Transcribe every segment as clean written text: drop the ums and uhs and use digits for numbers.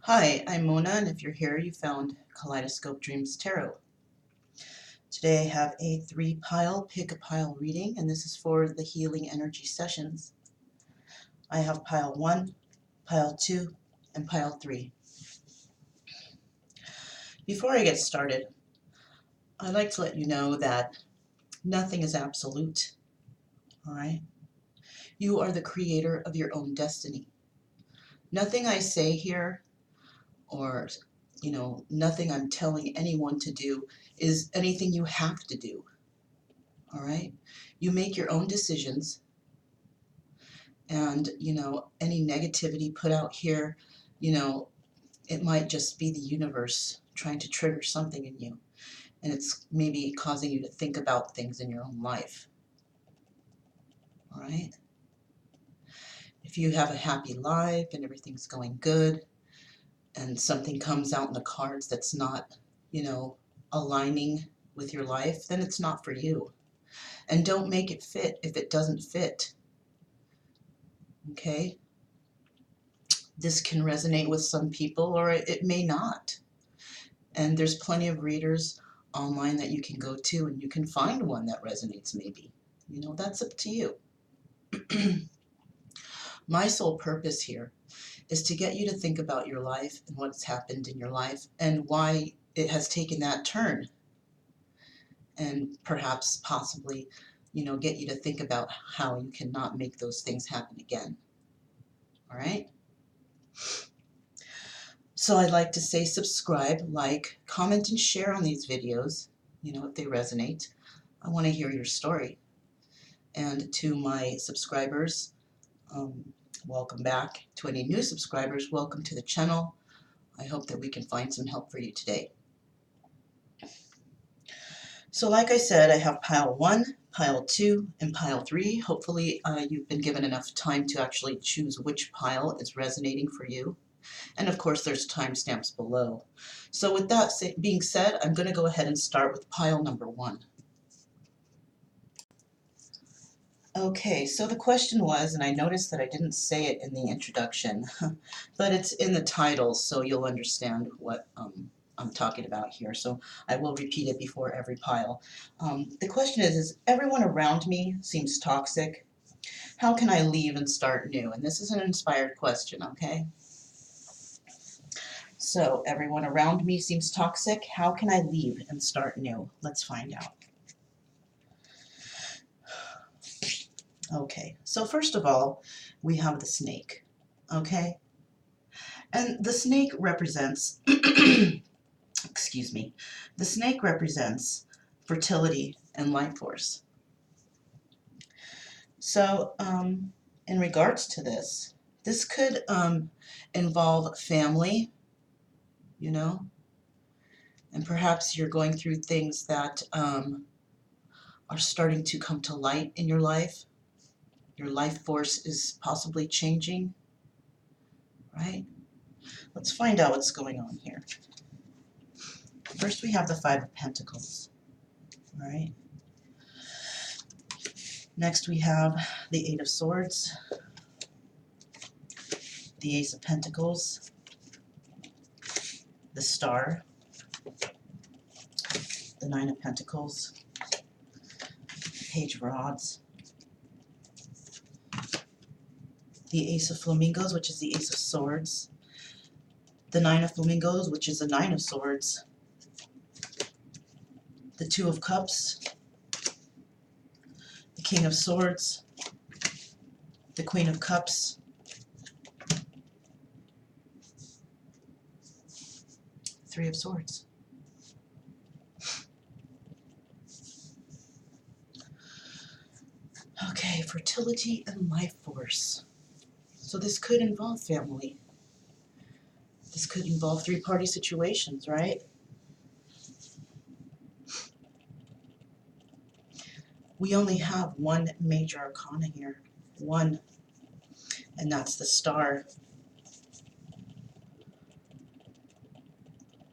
Hi, I'm Mona, and if you're here, you found Kaleidoscope Dreams Tarot. Today I have a 3-pile pick-a-pile reading, and this is for the healing energy sessions. I have pile 1, pile 2, and pile 3. Before I get started, I'd like to let you know that nothing is absolute, all right? You are the creator of your own destiny. Nothing I say here or nothing I'm telling anyone to do is anything you have to do. All right? You make your own decisions, and any negativity put out here, you know, it might just be the universe trying to trigger something in you, and it's maybe causing you to think about things in your own life. All right? If you have a happy life and everything's going good, and something comes out in the cards that's not, aligning with your life, then it's not for you. And don't make it fit if it doesn't fit. Okay? This can resonate with some people or it may not. And there's plenty of readers online that you can go to and you can find one that resonates maybe. That's up to you. My sole purpose here is to get you to think about your life and what's happened in your life and why it has taken that turn. And perhaps possibly, get you to think about how you cannot make those things happen again. All right? So I'd like to say subscribe, like, comment, and share on these videos, if they resonate. I want to hear your story. And to my subscribers, welcome back. To any new subscribers, welcome to the channel. I hope that we can find some help for you today. So like I said, I have pile 1, pile 2, and pile 3. Hopefully you've been given enough time to actually choose which pile is resonating for you. And of course, there's timestamps below. So with that being said, I'm going to go ahead and start with pile number 1. Okay, so the question was, and I noticed that I didn't say it in the introduction, but it's in the title, so you'll understand what I'm talking about here. So I will repeat it before every pile. The question is everyone around me seems toxic? How can I leave and start new? And this is an inspired question, okay? So everyone around me seems toxic. How can I leave and start new? Let's find out. Okay, so first of all, we have the snake, okay? And the snake represents, excuse me, the snake represents fertility and life force. So in regards to this could involve family, and perhaps you're going through things that are starting to come to light in your life. Your life force is possibly changing, right? Let's find out what's going on here. First, we have the 5 of Pentacles, all right? Next, we have the 8 of Swords, the Ace of Pentacles, the Star, the 9 of Pentacles, Page of Rods, the Ace of Flamingos, which is the Ace of Swords, the 9 of Flamingos, which is the 9 of Swords, the 2 of Cups, the King of Swords, the Queen of Cups, Three of Swords. Okay, fertility and life force. So this could involve family. This could involve 3-party situations, right? We only have one major arcana here. One. And that's the Star.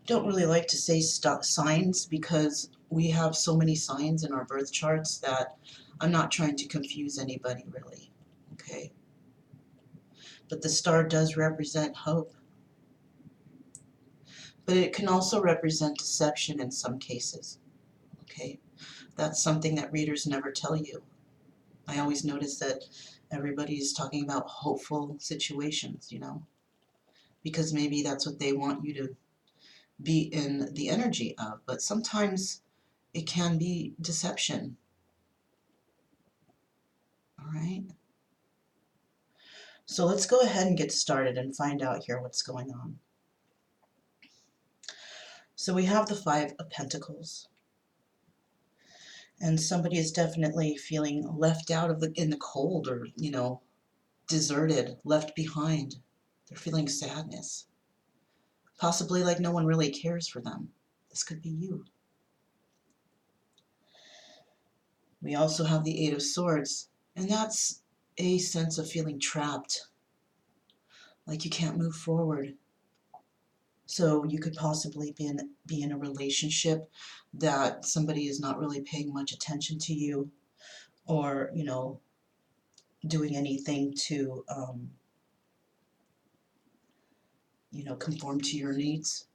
Don't really like to say signs because we have so many signs in our birth charts that I'm not trying to confuse anybody really, okay? But the Star does represent hope. But it can also represent deception in some cases, okay? That's something that readers never tell you. I always notice that everybody's talking about hopeful situations, because maybe that's what they want you to be in the energy of. But sometimes it can be deception, all right? So let's go ahead and get started and find out here what's going on. So we have the Five of Pentacles. And somebody is definitely feeling left out in the cold, or, deserted, left behind. They're feeling sadness. Possibly like no one really cares for them. This could be you. We also have the Eight of Swords, and that's a sense of feeling trapped, like you can't move forward. So you could possibly be in a relationship that somebody is not really paying much attention to you, or, doing anything to, conform to your needs,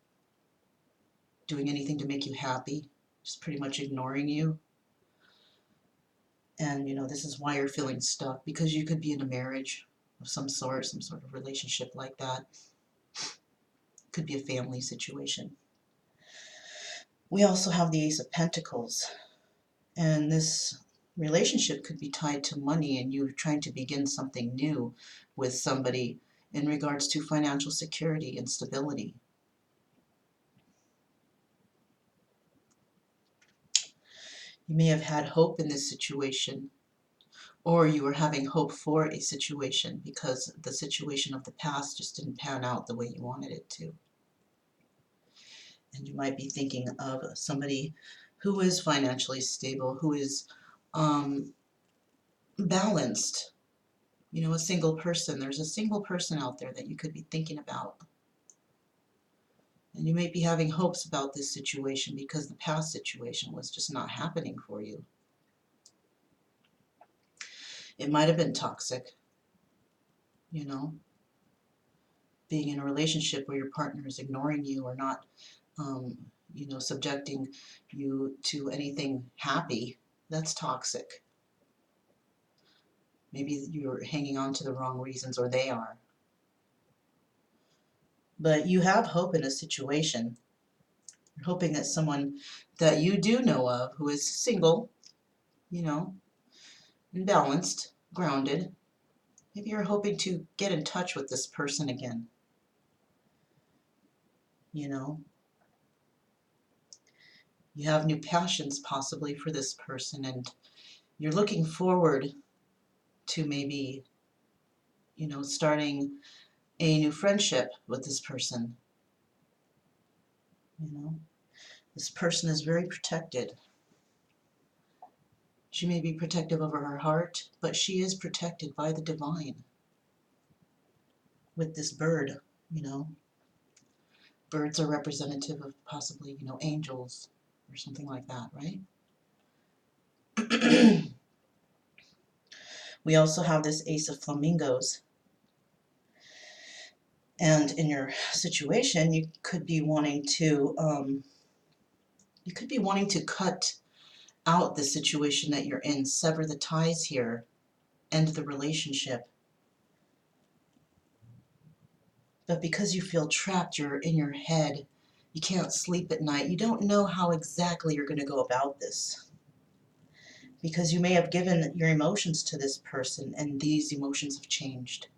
doing anything to make you happy, just pretty much ignoring you. And, this is why you're feeling stuck, because you could be in a marriage of some sort of relationship like that. Could be a family situation. We also have the Ace of Pentacles, and this relationship could be tied to money, and you're trying to begin something new with somebody in regards to financial security and stability. You may have had hope in this situation, or you were having hope for a situation because the situation of the past just didn't pan out the way you wanted it to. And you might be thinking of somebody who is financially stable, who is balanced, a single person. There's a single person out there that you could be thinking about. And you may be having hopes about this situation because the past situation was just not happening for you. It might have been toxic, being in a relationship where your partner is ignoring you, or not, subjecting you to anything happy. That's toxic. Maybe you're hanging on to the wrong reasons, or they are. But you have hope in a situation. You're hoping that someone that you do know of, who is single, and balanced, grounded, maybe you're hoping to get in touch with this person again. You have new passions possibly for this person, and you're looking forward to maybe, starting a new friendship with this person. This person is very protected. She may be protective over her heart, but she is protected by the divine. With this bird, birds are representative of possibly, angels or something like that, right? We also have this Ace of Flamingos. And in your situation, you could be wanting to cut out the situation that you're in, sever the ties here, end the relationship. But because you feel trapped, you're in your head, you can't sleep at night, you don't know how exactly you're going to go about this. Because you may have given your emotions to this person, and these emotions have changed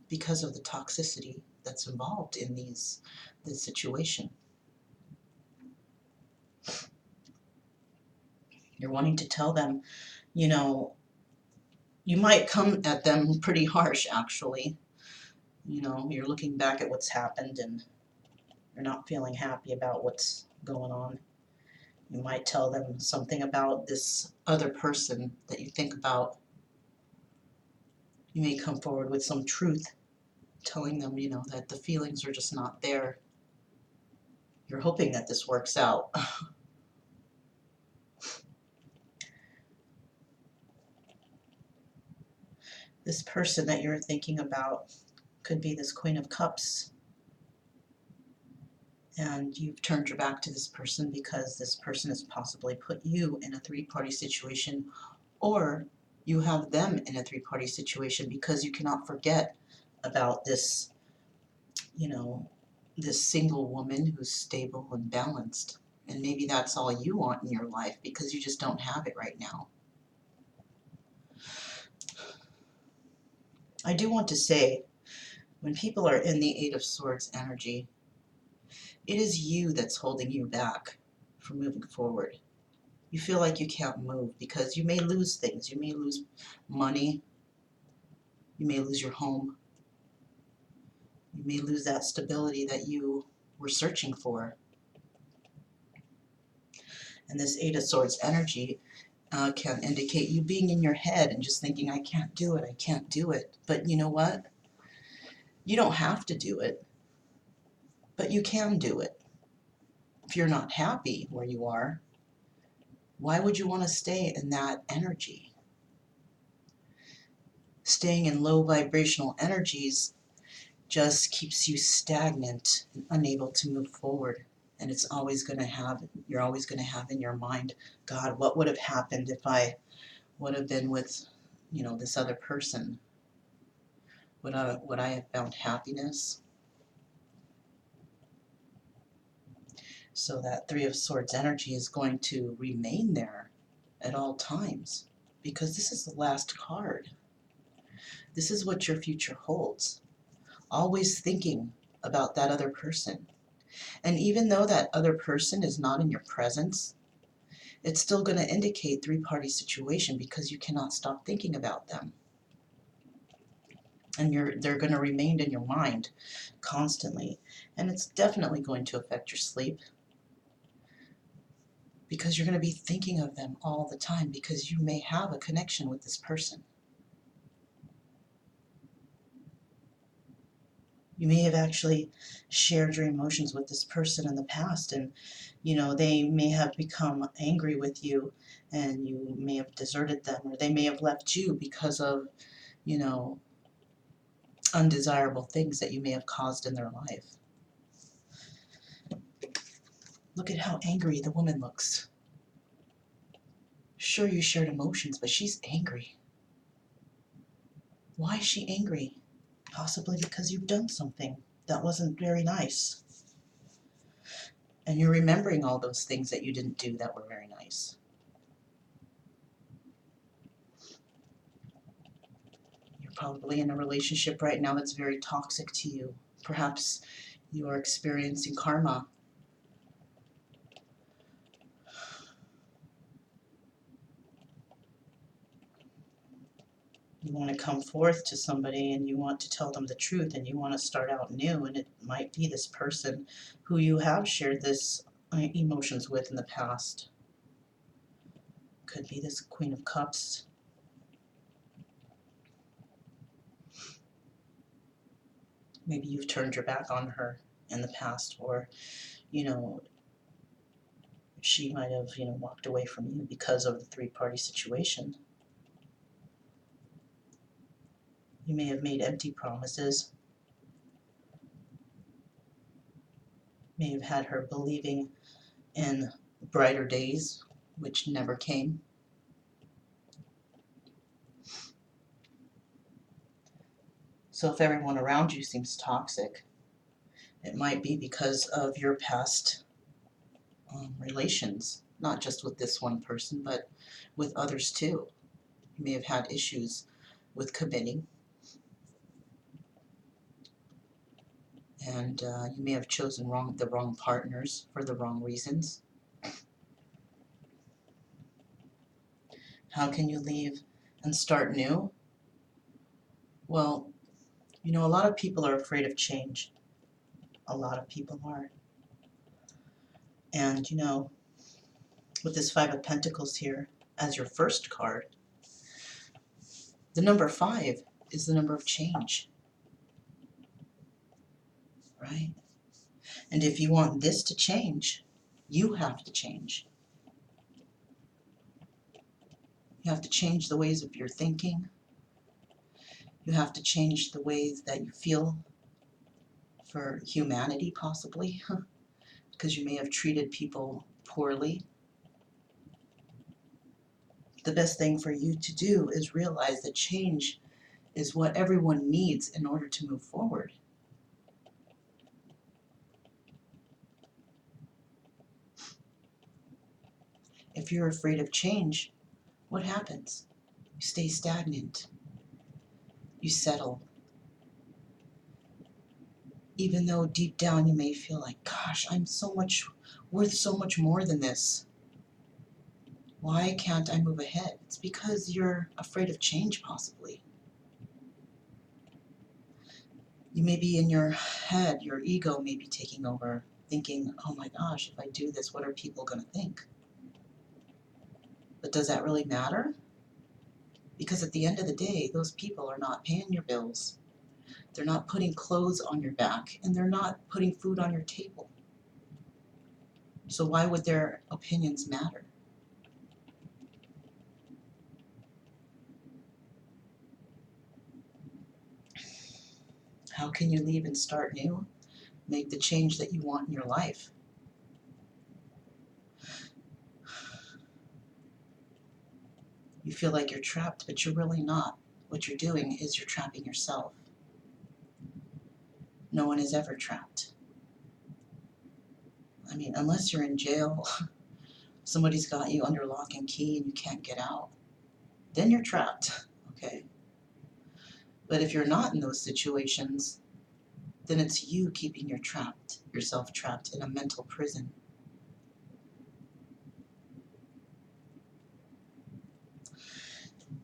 because of the toxicity that's involved in this situation. You're wanting to tell them, you might come at them pretty harsh, actually. You're looking back at what's happened, and you're not feeling happy about what's going on. You might tell them something about this other person that you think about. You may come forward with some truth, telling them, that the feelings are just not there. You're hoping that this works out. This person that you're thinking about could be this Queen of Cups. and you've turned your back to this person because this person has possibly put you in a three-party situation, or you have them in a three-party situation because you cannot forget about this, you know, this single woman who's stable and balanced. And maybe that's all you want in your life because you just don't have it right now. I do want to say, when people are in the Eight of Swords energy, it is you that's holding you back from moving forward. You feel like you can't move because you may lose things. You may lose money. You may lose your home. You may lose that stability that you were searching for. And this Eight of Swords energy can indicate you being in your head and just thinking, I can't do it, I can't do it. But you know what? You don't have to do it, but you can do it. If you're not happy where you are, why would you want to stay in that energy? Staying in low vibrational energies just keeps you stagnant and unable to move forward. And it's always going to have, you're always going to have in your mind, God, what would have happened if I would have been with, this other person? Would I have found happiness? So that Three of Swords energy is going to remain there at all times, because this is the last card. This is what your future holds. Always thinking about that other person. And even though that other person is not in your presence, it's still going to indicate three-party situation because you cannot stop thinking about them. And they're going to remain in your mind constantly. And it's definitely going to affect your sleep, because you're going to be thinking of them all the time because you may have a connection with this person. You may have actually shared your emotions with this person in the past, and they may have become angry with you, and you may have deserted them, or they may have left you because of, undesirable things that you may have caused in their life. Look at how angry the woman looks. Sure, you shared emotions, but she's angry. Why is she angry? Possibly because you've done something that wasn't very nice. And you're remembering all those things that you didn't do that were very nice. You're probably in a relationship right now that's very toxic to you. Perhaps you are experiencing karma. You want to come forth to somebody and you want to tell them the truth and you want to start out new, and it might be this person who you have shared this emotions with in the past. Could be this Queen of Cups. Maybe you've turned your back on her in the past, or she might have walked away from you because of the three-party situation. You may have made empty promises. May have had her believing in brighter days, which never came. So if everyone around you seems toxic, it might be because of your past relations, not just with this one person, but with others too. You may have had issues with committing, and you may have chosen the wrong partners for the wrong reasons. How can you leave and start new? Well, a lot of people are afraid of change. A lot of people are. And, with this Five of Pentacles here as your first card, the number 5 is the number of change, right? And if you want this to change, you have to change. You have to change the ways of your thinking. You have to change the ways that you feel for humanity, possibly. because you may have treated people poorly. The best thing for you to do is realize that change is what everyone needs in order to move forward. If you're afraid of change, what happens? You stay stagnant. You settle. Even though deep down you may feel like, gosh, I'm so much worth so much more than this. Why can't I move ahead? It's because you're afraid of change, possibly. You may be in your head, your ego may be taking over, thinking, oh my gosh, if I do this, what are people going to think? But does that really matter? Because at the end of the day, those people are not paying your bills. They're not putting clothes on your back, and they're not putting food on your table. So why would their opinions matter? How can you leave and start new? Make the change that you want in your life. You feel like you're trapped, but you're really not. What you're doing is you're trapping yourself. No one is ever trapped. I mean, unless you're in jail, somebody's got you under lock and key and you can't get out, then you're trapped, okay? But if you're not in those situations, then it's you keeping yourself trapped in a mental prison.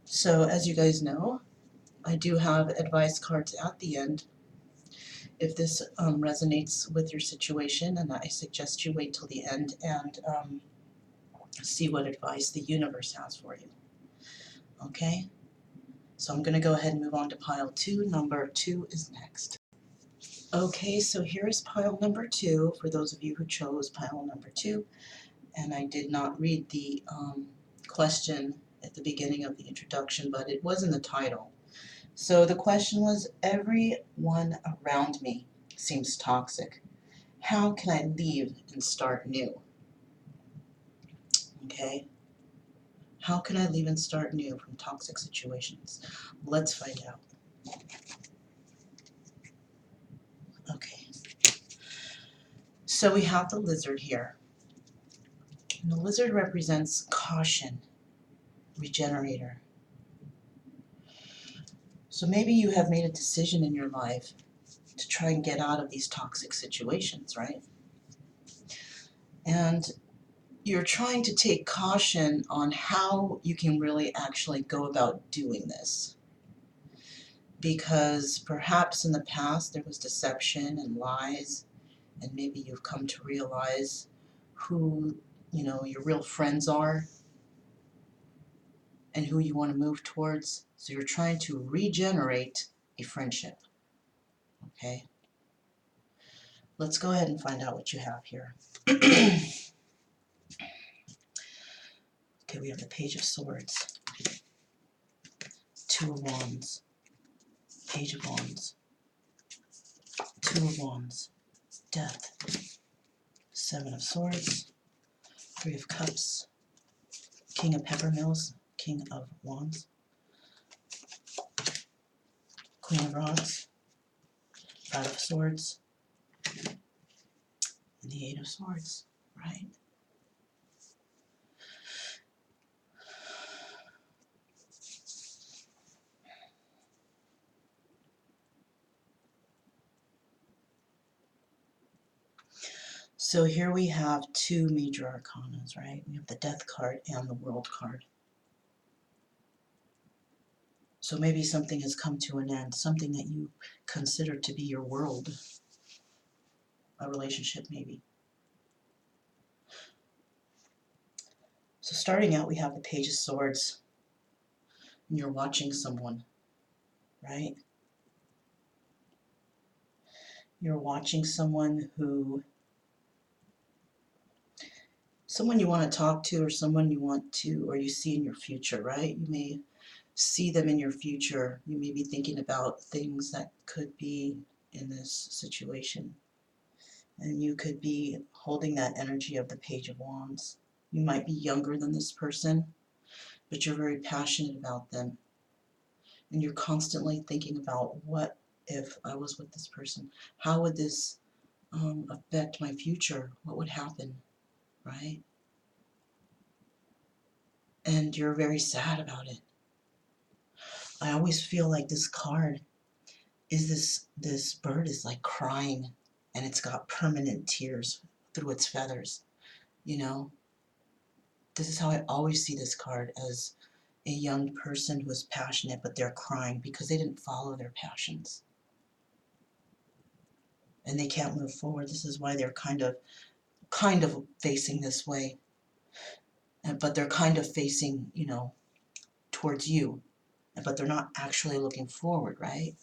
So as you guys know, I do have advice cards at the end. If this resonates with your situation, and I suggest you wait till the end and see what advice the universe has for you. Okay? So I'm going to go ahead and move on to pile 2. Number 2 is next. Okay, so here's pile number 2 for those of you who chose pile number 2. And I did not read the question at the beginning of the introduction, but it was in the title. So the question was, everyone around me seems toxic. How can I leave and start new? Okay. How can I leave and start new from toxic situations? Let's find out. Okay. So we have the lizard here. And the lizard represents caution, regenerator. So maybe you have made a decision in your life to try and get out of these toxic situations, right? And you're trying to take caution on how you can really actually go about doing this. Because perhaps in the past there was deception and lies, and maybe you've come to realize who, your real friends are and who you want to move towards. So you're trying to regenerate a friendship. Okay? Let's go ahead and find out what you have here. Okay, we have the Page of Swords, 2 of Wands, Page of Wands, 2 of Wands, Death, 7 of Swords, 3 of Cups, King of Peppermills, King of Wands, Queen of Rods, 5 of Swords, and the 8 of Swords, right? So here we have 2 major arcanas, right? We have the Death card and the World card. So maybe something has come to an end, something that you consider to be your world, a relationship maybe. So starting out, we have the Page of Swords, and you're watching someone, right? You're watching someone you want to talk to, or someone or you see in your future, right? You may see them in your future. You may be thinking about things that could be in this situation. And you could be holding that energy of the Page of Wands. You might be younger than this person, but you're very passionate about them. And you're constantly thinking about, what if I was with this person? How would this affect my future? What would happen, right? And you're very sad about it. I always feel like this card is this bird is like crying, and it's got permanent tears through its feathers, you know? This is how I always see this card, as a young person who is passionate, but they're crying because they didn't follow their passions. And they can't move forward. This is why they're kind of facing this way. But they're kind of facing, towards you. But they're not actually looking forward, right?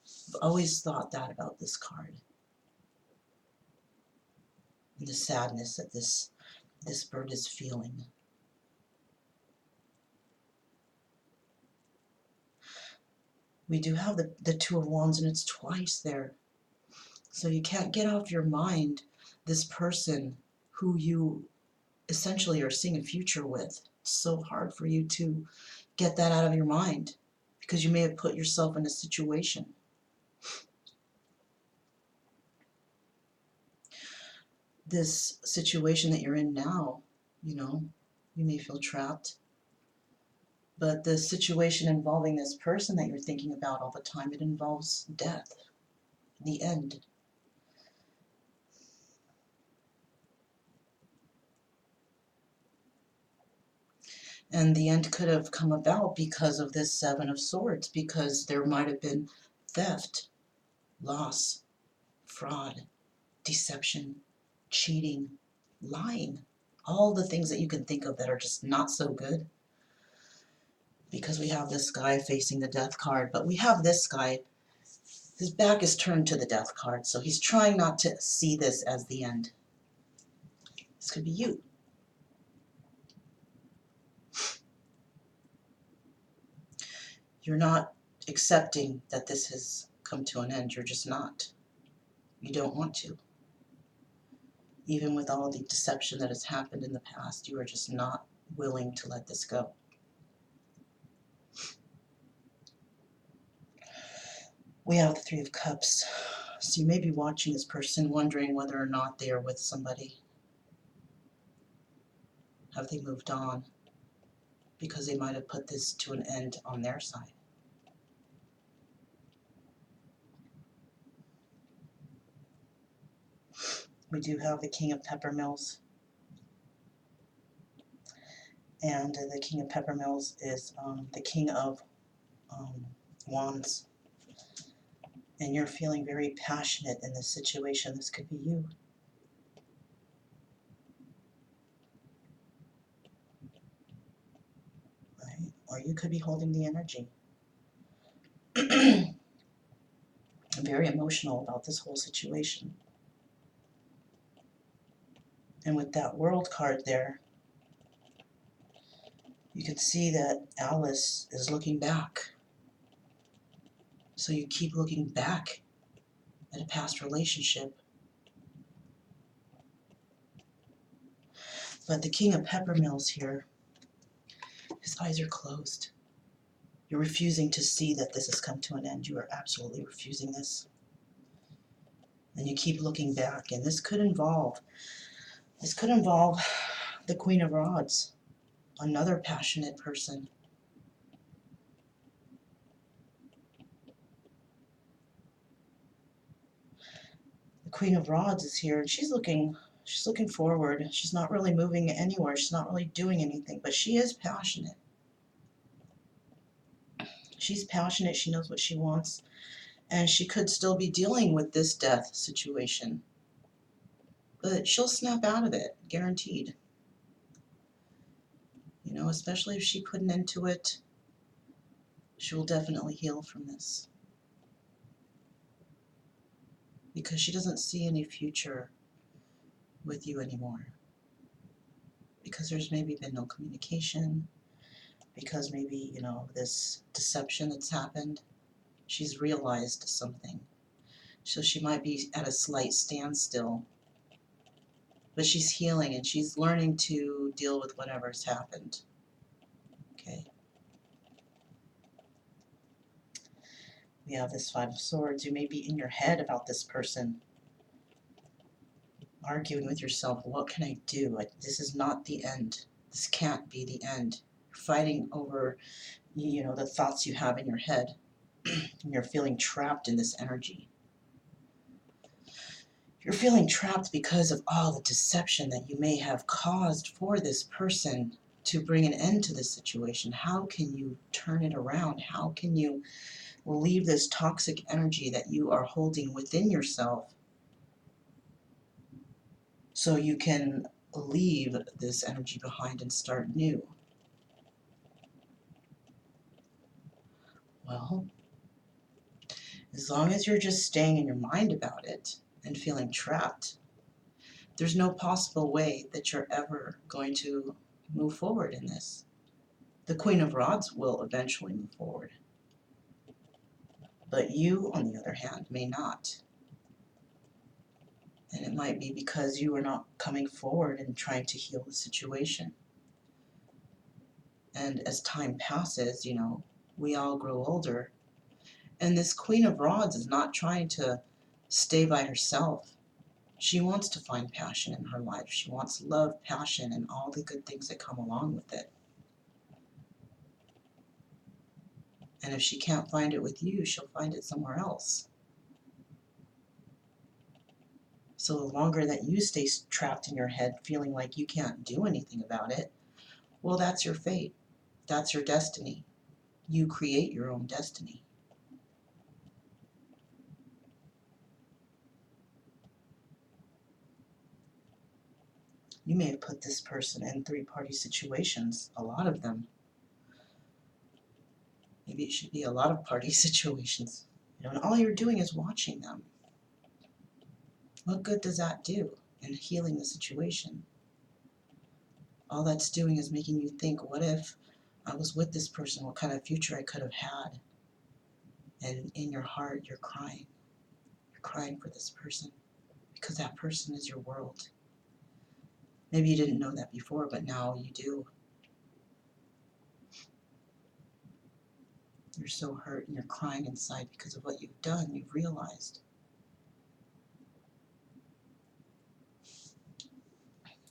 I've always thought that about this card. And the sadness that this bird is feeling. We do have the Two of Wands, and it's twice there. So you can't get off your mind this person who you essentially are seeing a future with. It's so hard for you to get that out of your mind, because you may have put yourself in a situation. This situation that you're in now, you may feel trapped. But the situation involving this person that you're thinking about all the time, it involves death, the end. And the end could have come about because of this Seven of Swords, because there might have been theft, loss, fraud, deception, cheating, lying, all the things that you can think of that are just not so good. Because we have this guy facing the death card, but we have this guy, his back is turned to the death card, so he's trying not to see this as the end. This could be you. You're not accepting that this has come to an end. You're just not. You don't want to. Even with all the deception that has happened in the past, you are just not willing to let this go. We have the Three of Cups. So you may be watching this person wondering whether or not they are with somebody. Have they moved on? Because they might have put this to an end on their side. We do have the King of Peppermills. And the King of Peppermills is the King of Wands. And you're feeling very passionate in this situation. This could be you. Right? Or you could be holding the energy. I'm very emotional about this whole situation. And with that World card there, you can see that Alice is looking back. So you keep looking back at a past relationship. But the King of Peppermills here, his eyes are closed. You're refusing to see that this has come to an end. You are absolutely refusing this. And you keep looking back, and this could involve the Queen of Rods, another passionate person. The Queen of Rods is here, and she's looking forward. She's not really moving anywhere. She's not really doing anything, but she is passionate. She's passionate. She knows what she wants, and she could still be dealing with this death situation, but she'll snap out of it, guaranteed. Especially if she put an end to it, she will definitely heal from this, because she doesn't see any future with you anymore, because there's maybe been no communication, because maybe, this deception that's happened, she's realized something, So she might be at a slight standstill, but she's healing and she's learning to deal with whatever's happened. Okay. We have this Five of Swords. You may be in your head about this person, arguing with yourself, what can I do? This is not the end. This can't be the end. Fighting over, the thoughts you have in your head. And you're feeling trapped in this energy. You're feeling trapped because of all the deception that you may have caused for this person to bring an end to this situation. How can you turn it around? How can you leave this toxic energy that you are holding within yourself so you can leave this energy behind and start new? Well, as long as you're just staying in your mind about it and feeling trapped, there's no possible way that you're ever going to move forward in this. The Queen of Rods will eventually move forward, but you, on the other hand, may not. And it might be because you are not coming forward and trying to heal the situation. And as time passes, we all grow older. And this Queen of Rods is not trying to stay by herself. She wants to find passion in her life. She wants love, passion, and all the good things that come along with it. And if she can't find it with you, she'll find it somewhere else. So the longer that you stay trapped in your head feeling like you can't do anything about it, well, that's your fate. That's your destiny. You create your own destiny. You may have put this person in three-party situations, a lot of them. Maybe it should be a lot of party situations. And all you're doing is watching them. What good does that do in healing the situation? All that's doing is making you think, what if I was with this person? What kind of future I could have had? And in your heart, you're crying. You're crying for this person because that person is your world. Maybe you didn't know that before, but now you do. You're so hurt and you're crying inside because of what you've done. You've realized.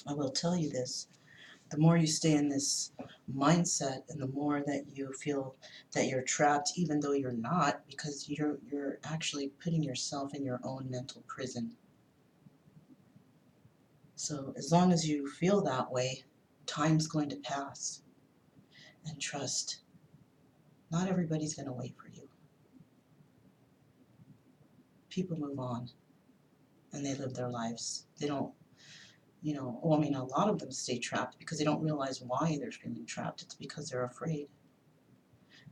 I will tell you this. The more you stay in this mindset and the more that you feel that you're trapped, even though you're not, because you're actually putting yourself in your own mental prison. So as long as you feel that way, time's going to pass. And trust, not everybody's going to wait for you. People move on and they live their lives. They don't, a lot of them stay trapped because they don't realize why they're feeling trapped. It's because they're afraid.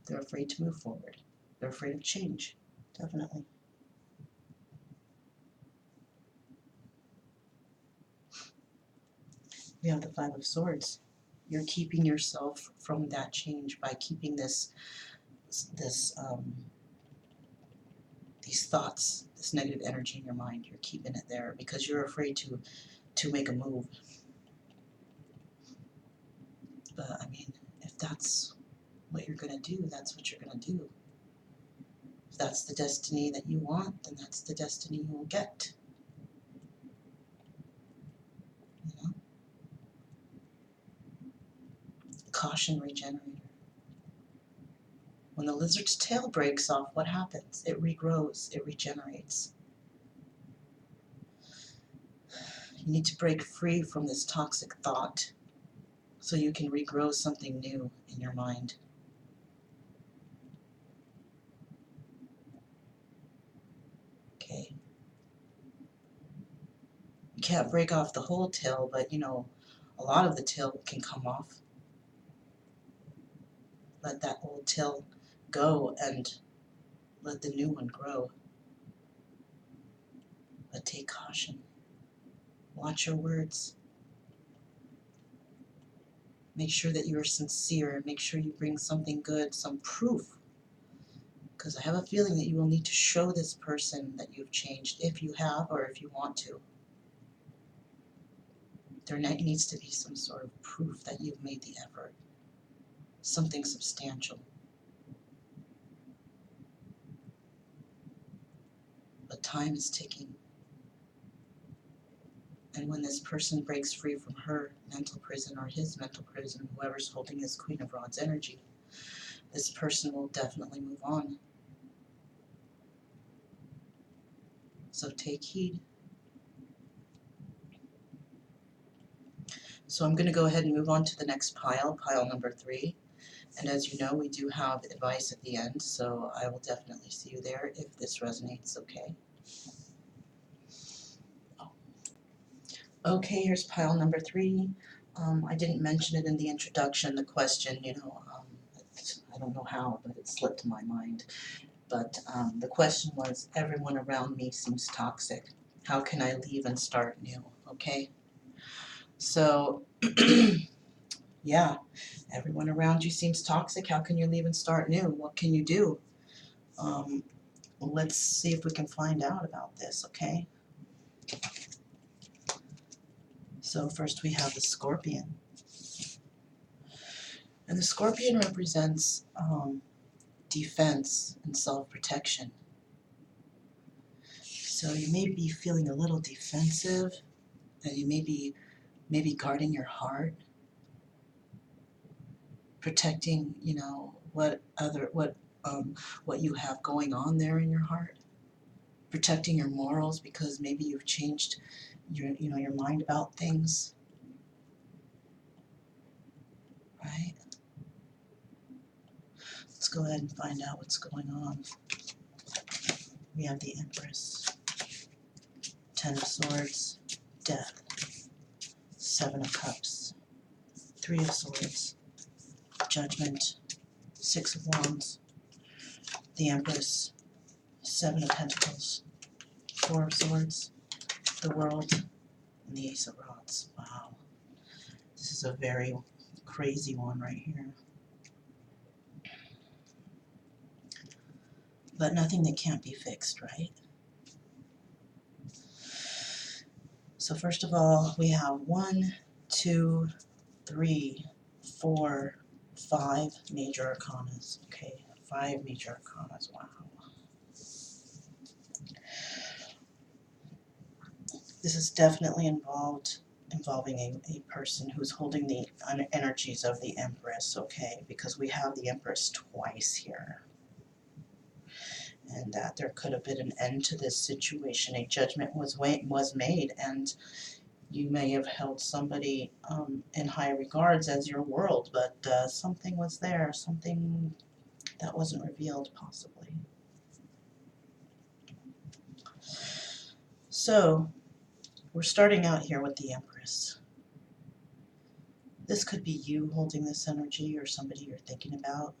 They're afraid to move forward. They're afraid of change, definitely. We have the Five of Swords. You're keeping yourself from that change by keeping these thoughts, this negative energy in your mind. You're keeping it there because you're afraid to make a move. But if that's what you're going to do, that's what you're going to do. If that's the destiny that you want, then that's the destiny you will get. Caution regenerator. When the lizard's tail breaks off, what happens? It regrows, it regenerates. You need to break free from this toxic thought so you can regrow something new in your mind. Okay. You can't break off the whole tail, but a lot of the tail can come off. Let that old tail go and let the new one grow. But take caution. Watch your words. Make sure that you are sincere. Make sure you bring something good, some proof. because I have a feeling that you will need to show this person that you've changed, if you have or if you want to. There needs to be some sort of proof that you've made the effort, something substantial. But time is ticking. And when this person breaks free from her mental prison or his mental prison, whoever's holding his Queen of Rods energy, this person will definitely move on. So take heed. So I'm going to go ahead and move on to the next pile, pile number 3. And as you know, we do have advice at the end, so I will definitely see you there if this resonates, okay? Okay, here's pile number 3. I didn't mention it in the introduction, the question, I don't know how, but it slipped my mind. But the question was, everyone around me seems toxic. How can I leave and start new? Okay? So, yeah, everyone around you seems toxic. How can you leave and start new? What can you do? Let's see if we can find out about this, okay? So first we have the Scorpion. And the Scorpion represents defense and self-protection. So you may be feeling a little defensive, and you may be maybe guarding your heart, protecting, what you have going on there in your heart, protecting your morals because maybe you've changed your mind about things, right? Let's go ahead and find out what's going on. We have the Empress, 10 of Swords, Death, 7 of Cups, 3 of Swords, Judgment, 6 of Wands, the Empress, 7 of Pentacles, 4 of Swords, the World, and the Ace of Rods. Wow. This is a very crazy one right here. But nothing that can't be fixed, right? So first of all, we have 1, 2, 3, 4, 5 major arcanas. Okay, 5 major arcanas. Wow. This is definitely involving a person who's holding the energies of the Empress, okay? Because we have the Empress twice here. And that there could have been an end to this situation. A judgment was made, and you may have held somebody in high regards as your world, but something was there, something that wasn't revealed, possibly. So, we're starting out here with the Empress. This could be you holding this energy or somebody you're thinking about.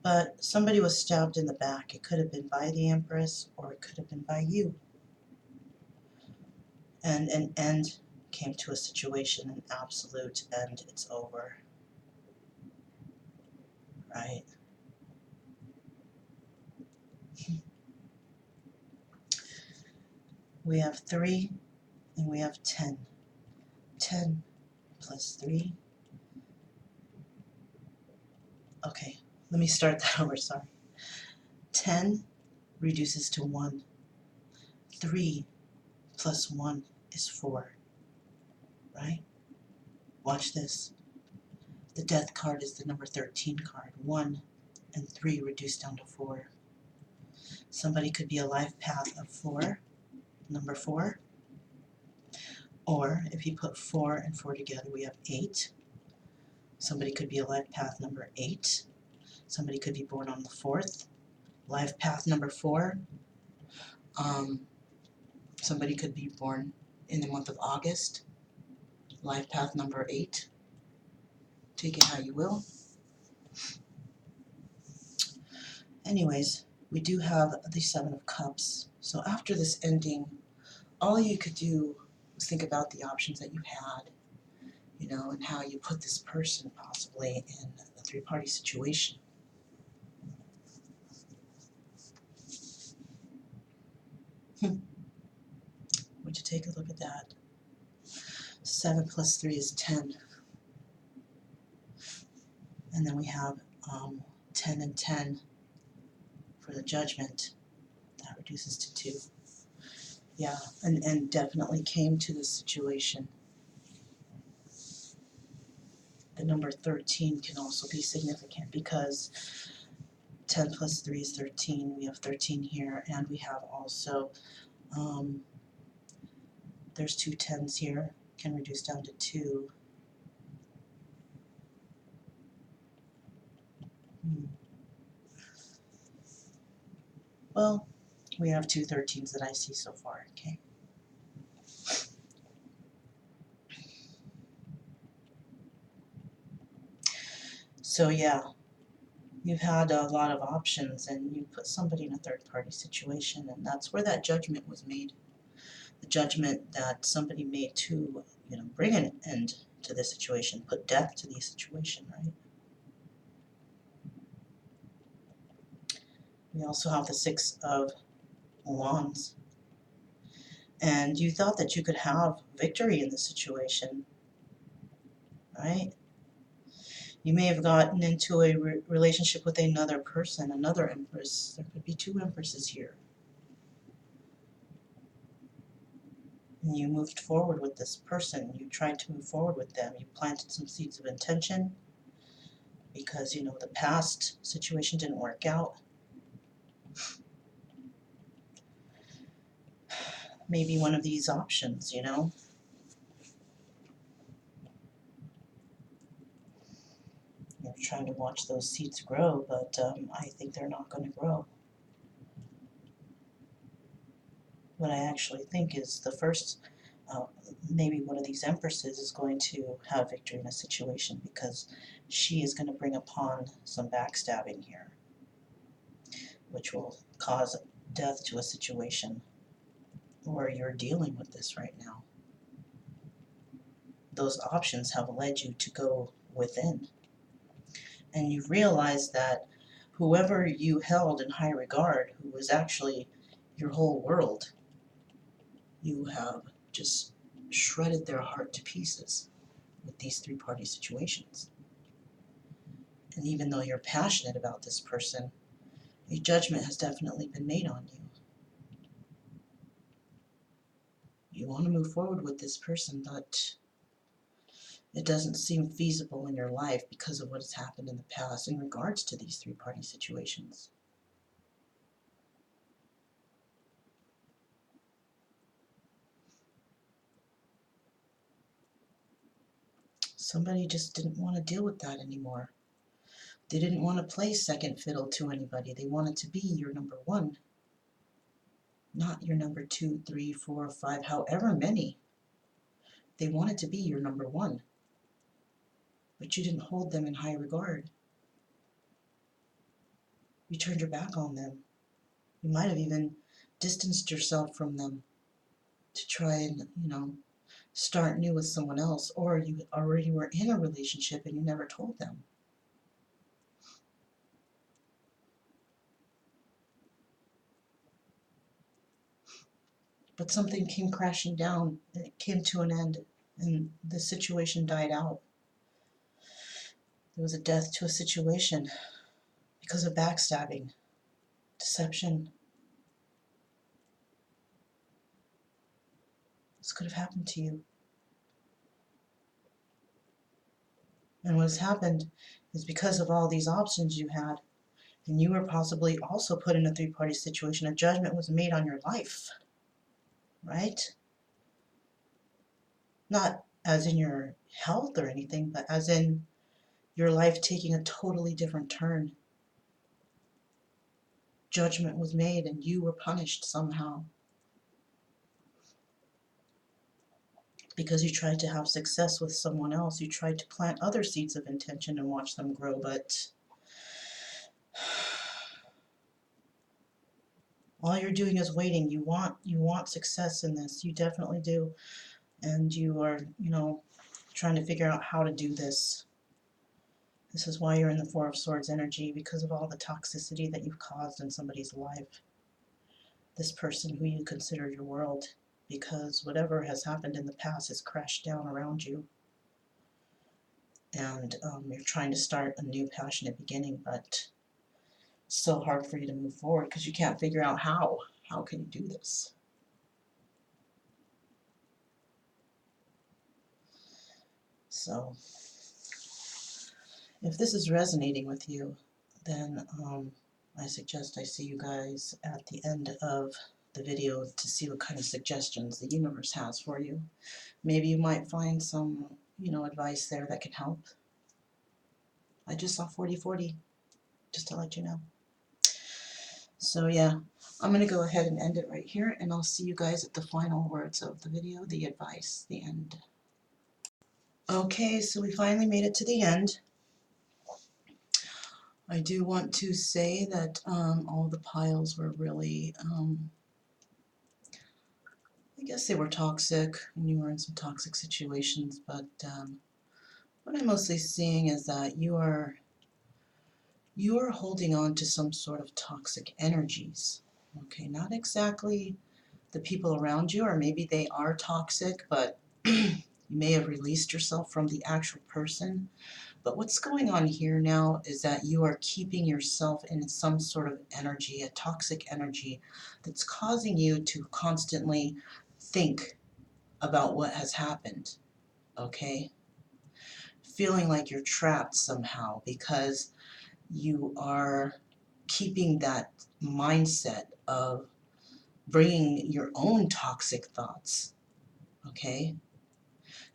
But somebody was stabbed in the back. It could have been by the Empress or it could have been by you. And an end came to a situation, an absolute end. It's over. Right? We have 3 and we have 10. 10 plus 3. Okay, let me start that over, sorry. 10 reduces to 1. 3 plus 1 is 4. Right? Watch this. The Death card is the number 13 card. 1 and 3 reduced down to 4. Somebody could be a life path of 4, number 4. Or if you put 4 and 4 together, we have 8. Somebody could be a life path number 8. Somebody could be born on the 4th. Life path number 4. Somebody could be born in the month of August. Life path number 8. Take it how you will. Anyways, we do have the 7 of Cups. So after this ending, all you could do was think about the options that you had, and how you put this person possibly in a 3-party situation. Would you take a look at that? 7 plus 3 is 10. And then we have 10 and 10 for the judgment. That reduces to 2. Yeah, and definitely came to this situation. The number 13 can also be significant because 10 plus 3 is 13. We have 13 here, and we have also, there's 2 10s here. Can reduce down to 2. Well, we have 2 13s that I see so far, okay? So yeah, you've had a lot of options and you put somebody in a third party situation, and that's where that judgment was made. The judgment that somebody made to, bring an end to this situation, put death to the situation, right? We also have the 6 of Wands. And you thought that you could have victory in this situation, right? You may have gotten into a relationship with another person, another empress. There could be 2 empresses here. And you moved forward with this person. You tried to move forward with them. You planted some seeds of intention because, the past situation didn't work out. Maybe one of these options, You're trying to watch those seeds grow, but I think they're not going to grow. What I actually think is the first, maybe one of these empresses is going to have victory in a situation because she is going to bring upon some backstabbing here, which will cause death to a situation where you're dealing with this right now. Those options have led you to go within. And you realize that whoever you held in high regard, who was actually your whole world, you have just shredded their heart to pieces with these 3-party situations. And even though you're passionate about this person, a judgment has definitely been made on you. You want to move forward with this person, but it doesn't seem feasible in your life because of what has happened in the past in regards to these 3-party situations. Somebody just didn't want to deal with that anymore. They didn't want to play second fiddle to anybody. They wanted to be your number 1, not your number 2, 3, 4, 5, however many. They wanted to be your number 1, but you didn't hold them in high regard. You turned your back on them. You might have even distanced yourself from them to try and, start new with someone else, or you already were in a relationship and you never told them. But something came crashing down and it came to an end and the situation died out. There was a death to a situation because of backstabbing, deception. This could have happened to you. And what has happened is because of all these options you had, and you were possibly also put in a 3-party situation, a judgment was made on your life, right? Not as in your health or anything, but as in your life taking a totally different turn. Judgment was made and you were punished somehow because you tried to have success with someone else. You tried to plant other seeds of intention and watch them grow, but all you're doing is waiting. You want success in this. You definitely do. And you are, trying to figure out how to do this. This is why you're in the 4 of Swords energy, because of all the toxicity that you've caused in somebody's life. this person who you consider your world, because whatever has happened in the past has crashed down around you, and you're trying to start a new passionate beginning, but it's so hard for you to move forward because you can't figure out how. How can you do this? So if this is resonating with you, then I suggest I see you guys at the end of the video to see what kind of suggestions the universe has for you. Maybe you might find some, advice there that can help. I just saw 40/40, just to let you know. So yeah, I'm going to go ahead and end it right here, and I'll see you guys at the final words of the video, the advice, the end. Okay, so we finally made it to the end. I do want to say that all the piles were really, I guess they were toxic, and you were in some toxic situations, but what I'm mostly seeing is that you are holding on to some sort of toxic energies. Okay, not exactly the people around you, or maybe they are toxic, but you may have released yourself from the actual person. But what's going on here now is that you are keeping yourself in some sort of energy, a toxic energy, that's causing you to constantly think about what has happened, okay? Feeling like you're trapped somehow because you are keeping that mindset of bringing your own toxic thoughts, okay?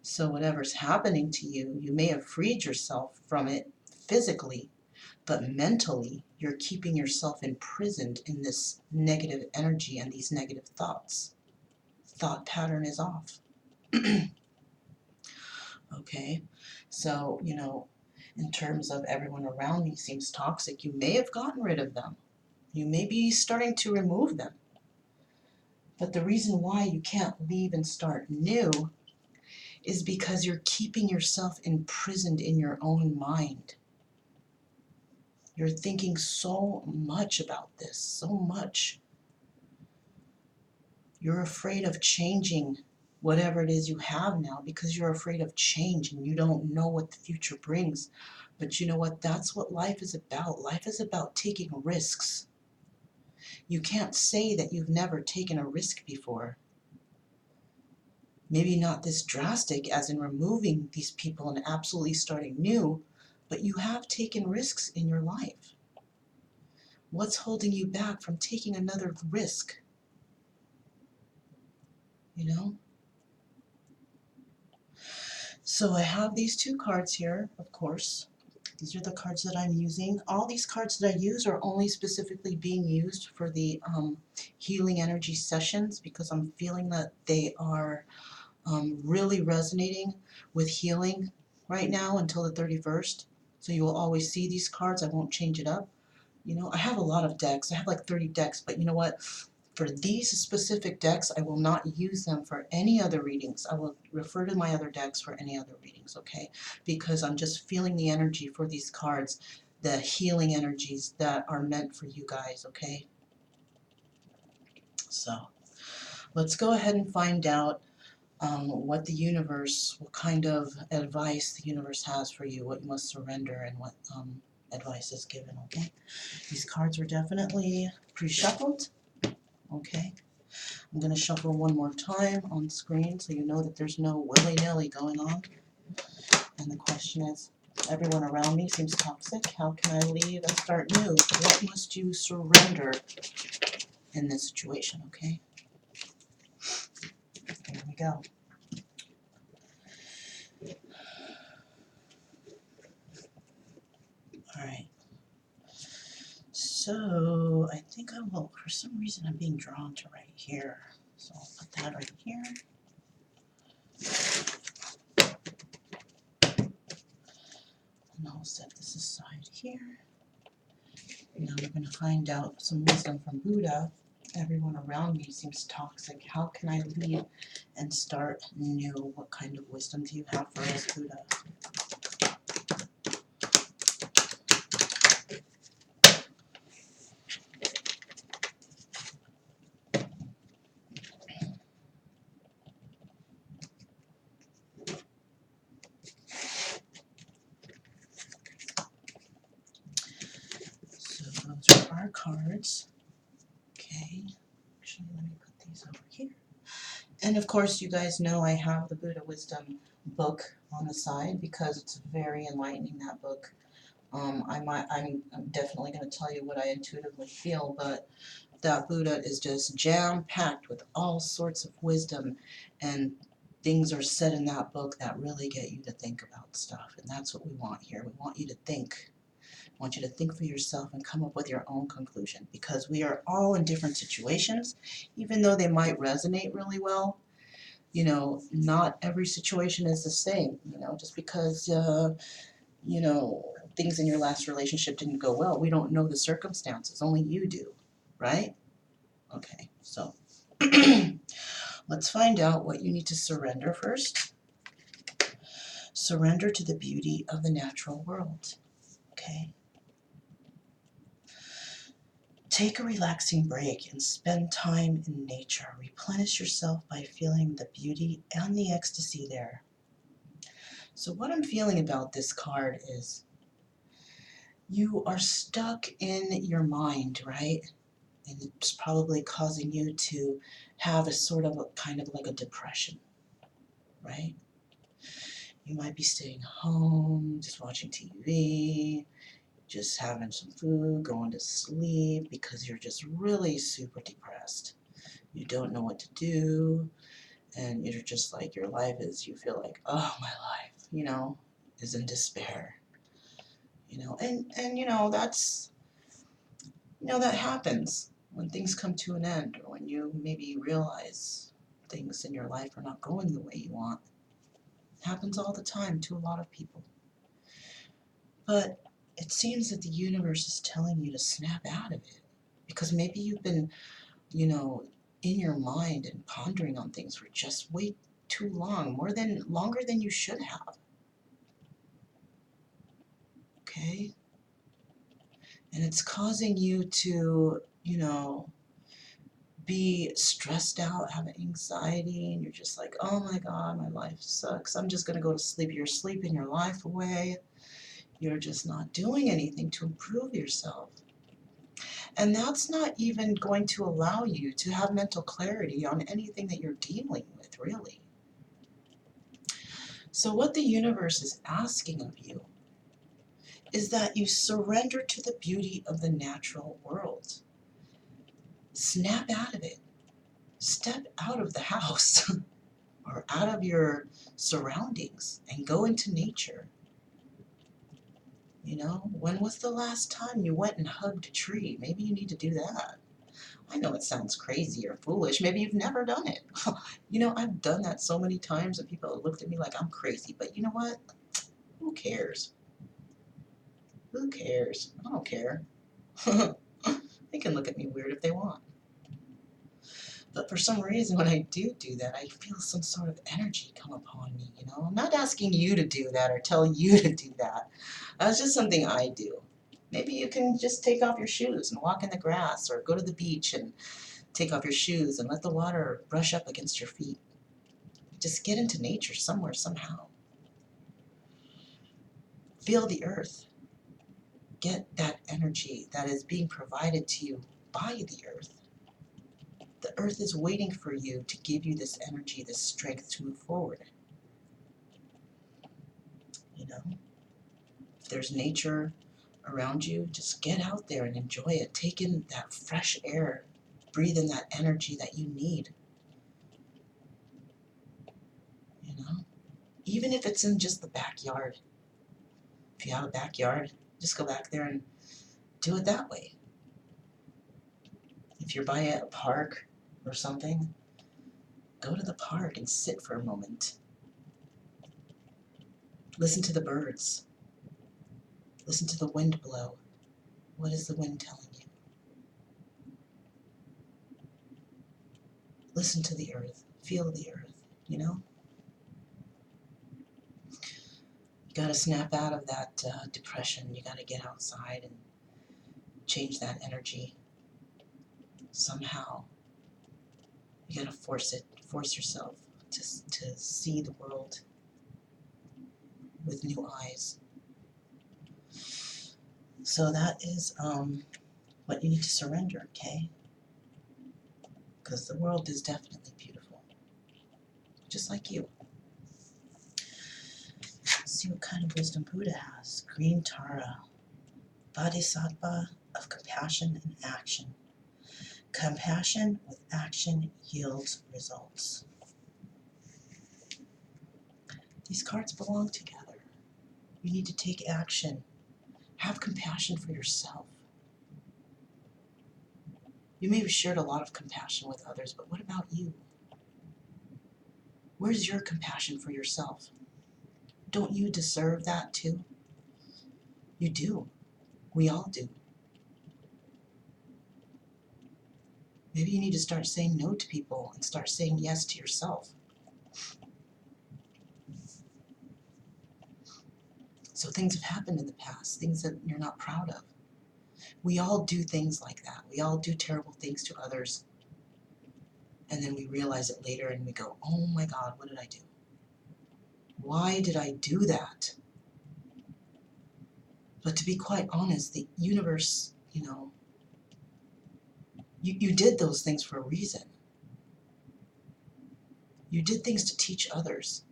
So whatever's happening to you, you may have freed yourself from it physically, but mentally, you're keeping yourself imprisoned in this negative energy and these negative thoughts. Thought pattern is off. Okay, so, in terms of everyone around me seems toxic, you may have gotten rid of them. You may be starting to remove them. But the reason why you can't leave and start new is because you're keeping yourself imprisoned in your own mind. You're thinking so much about this, so much. You're afraid of changing whatever it is you have now because you're afraid of change and you don't know what the future brings. But you know what? That's what life is about. Life is about taking risks. You can't say that you've never taken a risk before. Maybe not this drastic as in removing these people and absolutely starting new, but you have taken risks in your life. What's holding you back from taking another risk? You know? So I have these two cards here, of course. These are the cards that I'm using. All these cards that I use are only specifically being used for the healing energy sessions because I'm feeling that they are really resonating with healing right now until the 31st. So you will always see these cards. I won't change it up. I have a lot of decks. I have like 30 decks, but you know what? For these specific decks, I will not use them for any other readings. I will refer to my other decks for any other readings, okay? Because I'm just feeling the energy for these cards, the healing energies that are meant for you guys, okay? So let's go ahead and find out what the universe, what kind of advice the universe has for you, what you must surrender, and what advice is given, okay? These cards were definitely pre-shuffled, okay? I'm going to shuffle one more time on screen so you know that there's no willy-nilly going on. And the question is, everyone around me seems toxic. How can I leave and start new? What must you surrender in this situation, okay? Here we go. All right. So I think I will, for some reason I'm being drawn to right here. So I'll put that right here. And I'll set this aside here. Now we're going to find out some wisdom from Buddha. Everyone around me seems toxic. How can I leave and start new? What kind of wisdom do you have for us, Buddha? our cards. Okay, actually let me put these over here. And of course you guys know I have the Buddha Wisdom book on the side because it's very enlightening, that book. I'm definitely going to tell you what I intuitively feel, but that Buddha is just jam-packed with all sorts of wisdom, and things are said in that book that really get you to think about stuff, and that's what we want here. We want you to think. I want you to think for yourself and come up with your own conclusion, because we are all in different situations, even though they might resonate really well. You know, not every situation is the same, you know, just because you know, things in your last relationship didn't go well. We don't know the circumstances, only you do, right? Okay, so let's find out what you need to surrender first. Surrender to the beauty of the natural world, okay? Take a relaxing break and spend time in nature. Replenish yourself by feeling the beauty and the ecstasy there. So what I'm feeling about this card is you are stuck in your mind, right? And it's probably causing you to have a sort of a kind of like a depression, right? You might be staying home, just watching TV, just having some food, going to sleep because you're just really super depressed. You don't know what to do, and you're just like, your life is, you feel like, oh, my life, you know, is in despair. You know, and you know, that's, you know, that happens when things come to an end, or when you maybe realize things in your life are not going the way you want. It happens all the time to a lot of people. But it seems that the universe is telling you to snap out of it, because maybe you've been, you know, in your mind and pondering on things for just way too long, longer than you should have. Okay? And it's causing you to, you know, be stressed out, have anxiety, and you're just like, oh my God, my life sucks. I'm just going to go to sleep. You're sleeping your life away. You're just not doing anything to improve yourself. And that's not even going to allow you to have mental clarity on anything that you're dealing with, really. So what the universe is asking of you is that you surrender to the beauty of the natural world. Snap out of it. Step out of the house or out of your surroundings and go into nature. You know, when was the last time you went and hugged a tree? Maybe you need to do that. I know it sounds crazy or foolish. Maybe you've never done it. You know, I've done that so many times and people have looked at me like I'm crazy. But you know what? Who cares? Who cares? I don't care. They can look at me weird if they want. But for some reason, when I do that, I feel some sort of energy come upon me, you know? I'm not asking you to do that or tell you to do that. That's just something I do. Maybe you can just take off your shoes and walk in the grass, or go to the beach and take off your shoes and let the water brush up against your feet. Just get into nature somewhere, somehow. Feel the earth. Get that energy that is being provided to you by the earth. The earth is waiting for you to give you this energy, this strength to move forward. You know, if there's nature around you, just get out there and enjoy it. Take in that fresh air. Breathe in that energy that you need. You know, even if it's in just the backyard. If you have a backyard, just go back there and do it that way. If you're by a park or something, go to the park and sit for a moment. Listen to the birds. Listen to the wind blow. What is the wind telling you? Listen to the earth. Feel the earth, you know? You gotta snap out of that depression. You gotta get outside and change that energy somehow. You gotta force yourself to see the world with new eyes. So that is But you need to surrender, okay? Because the world is definitely beautiful. Just like you. Let's see what kind of wisdom Buddha has. Green Tara. Bodhisattva of compassion and action. Compassion with action yields results. These cards belong together. You need to take action. Have compassion for yourself. You may have shared a lot of compassion with others, but what about you? Where's your compassion for yourself? Don't you deserve that too? You do. We all do. Maybe you need to start saying no to people and start saying yes to yourself. So things have happened in the past, things that you're not proud of. We all do things like that. We all do terrible things to others. And then we realize it later and we go, oh my God, what did I do? Why did I do that? But to be quite honest, the universe, you did those things for a reason. You did things to teach others.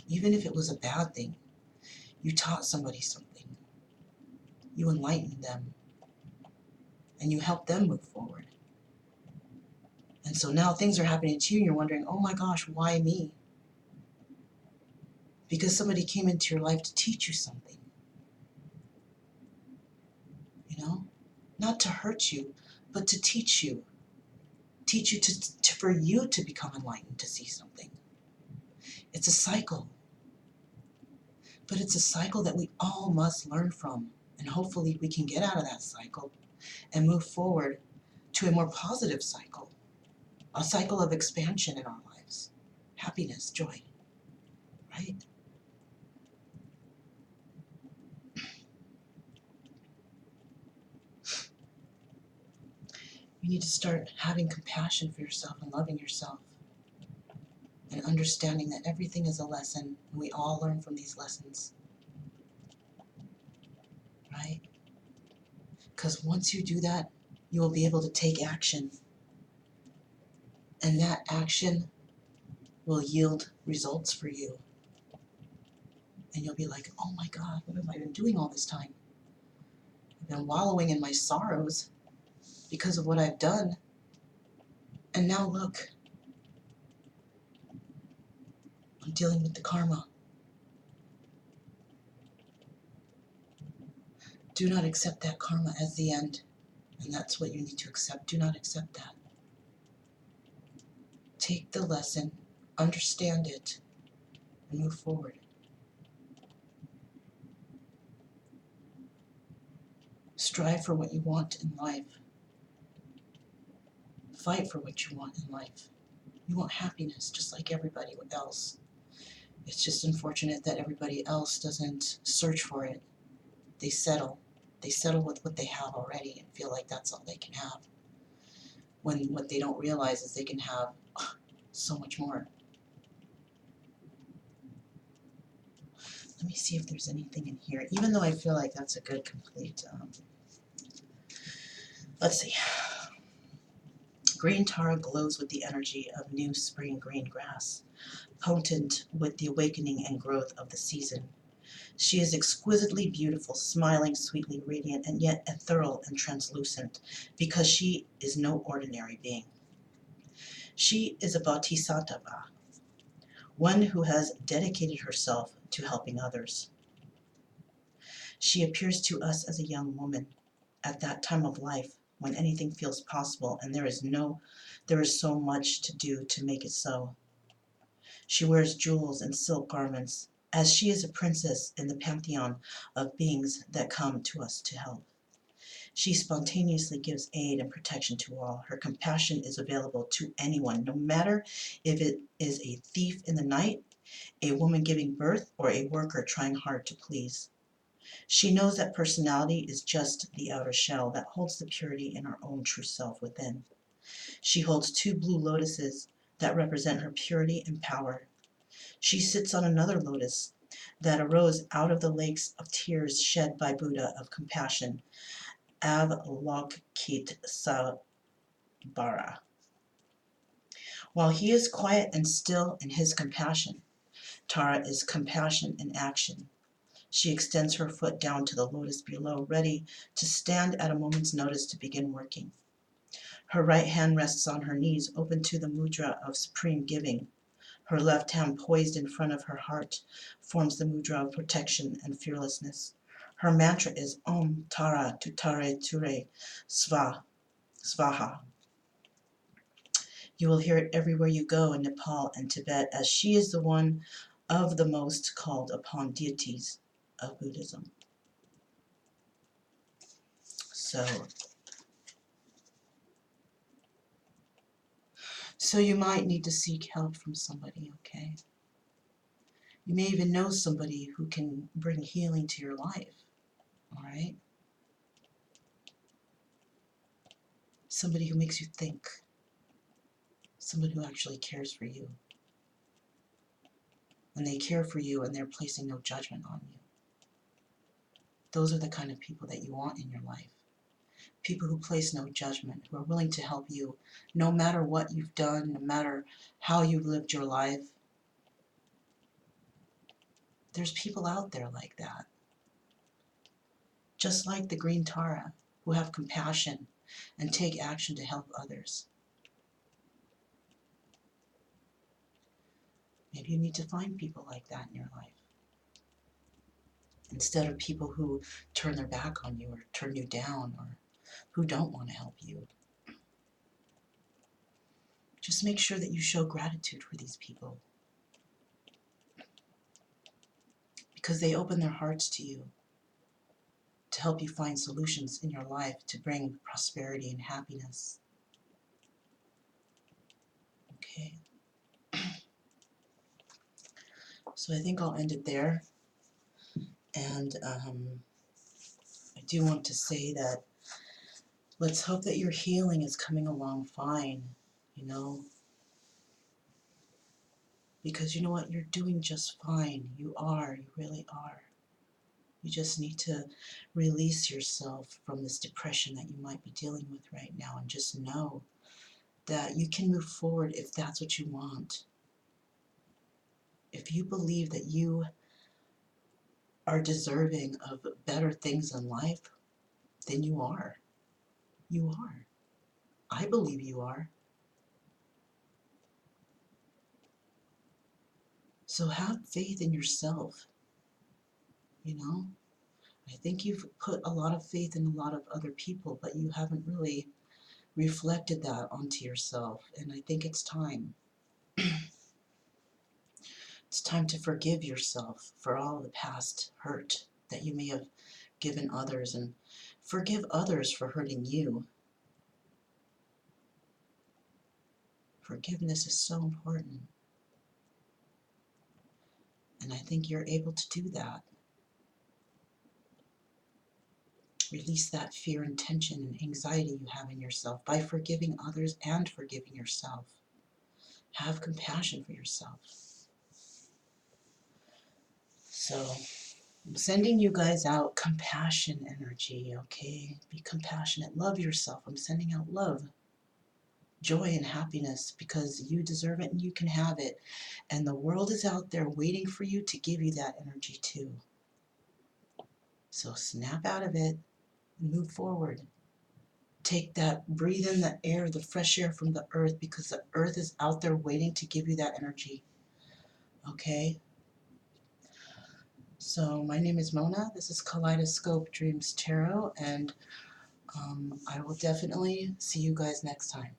Even if it was a bad thing, you taught somebody something. You enlightened them. And you helped them move forward. And so now things are happening to you and you're wondering, oh my gosh, why me? Because somebody came into your life to teach you something. Not to hurt you, but to teach you. Teach you for you to become enlightened, to see something. It's a cycle. But it's a cycle that we all must learn from. And hopefully we can get out of that cycle and move forward to a more positive cycle. A cycle of expansion in our lives. Happiness, joy. Right? You need to start having compassion for yourself and loving yourself. And understanding that everything is a lesson, and we all learn from these lessons. Right? Because once you do that, you will be able to take action. And that action will yield results for you. And you'll be like, oh my God, what have I been doing all this time? I've been wallowing in my sorrows because of what I've done. And now look, I'm dealing with the karma. Do not accept that karma as the end. And that's what you need to accept. Do not accept that. Take the lesson, understand it, and move forward. Strive for what you want in life. Fight for what you want in life. You want happiness just like everybody else. It's just unfortunate that everybody else doesn't search for it. They settle. They settle with what they have already and feel like that's all they can have. When what they don't realize is they can have so much more. Let me see if there's anything in here, even though I feel like that's a good complete. Let's see. Green Tara glows with the energy of new spring green grass, potent with the awakening and growth of the season. She is exquisitely beautiful, smiling, sweetly radiant, and yet ethereal and translucent, because she is no ordinary being. She is a bodhisattva, one who has dedicated herself to helping others. She appears to us as a young woman at that time of life when anything feels possible and there is so much to do to make it so. She wears jewels and silk garments, as she is a princess in the pantheon of beings that come to us to help. She spontaneously gives aid and protection to all. Her compassion is available to anyone, no matter if it is a thief in the night, a woman giving birth, or a worker trying hard to please. She knows that personality is just the outer shell that holds the purity in our own true self within. She holds 2 blue lotuses that represent her purity and power. She sits on another lotus that arose out of the lakes of tears shed by Buddha of compassion, Avalokitesvara. While he is quiet and still in his compassion, Tara is compassion in action. She extends her foot down to the lotus below, ready to stand at a moment's notice to begin working. Her right hand rests on her knees, open to the mudra of supreme giving. Her left hand, poised in front of her heart, forms the mudra of protection and fearlessness. Her mantra is Om Tara Tutare Ture Svaha. You will hear it everywhere you go in Nepal and Tibet, as she is the one of the most called upon deities of Buddhism. So you might need to seek help from somebody, okay? You may even know somebody who can bring healing to your life, all right? Somebody who makes you think, somebody who actually cares for you. And they care for you and they're placing no judgment on you. Those are the kind of people that you want in your life. People who place no judgment, who are willing to help you no matter what you've done, no matter how you've lived your life. There's people out there like that. Just like the green Tara, who have compassion and take action to help others. Maybe you need to find people like that in your life, instead of people who turn their back on you or turn you down or who don't want to help you. Just make sure that you show gratitude for these people, because they open their hearts to you to help you find solutions in your life to bring prosperity and happiness. Okay. So I think I'll end it there. And I do want to say that let's hope that your healing is coming along fine, you know, because you know what, you're doing just fine. You are, you really are. You just need to release yourself from this depression that you might be dealing with right now, and just know that you can move forward if that's what you want. If you believe that you are deserving of better things in life, then you are. You are. I believe you are. So have faith in yourself, you know? I think you've put a lot of faith in a lot of other people, but you haven't really reflected that onto yourself. And I think it's time. It's time to forgive yourself for all the past hurt that you may have given others, and forgive others for hurting you. Forgiveness is so important. And I think you're able to do that. Release that fear and tension and anxiety you have in yourself by forgiving others and forgiving yourself. Have compassion for yourself. So I'm sending you guys out compassion energy, okay? Be compassionate. Love yourself. I'm sending out love, joy, and happiness, because you deserve it and you can have it. And the world is out there waiting for you to give you that energy too. So snap out of it and move forward. Take that, breathe in the air, the fresh air from the earth, because the earth is out there waiting to give you that energy. Okay? So my name is Mona. This is Kaleidoscope Dreams Tarot, and I will definitely see you guys next time.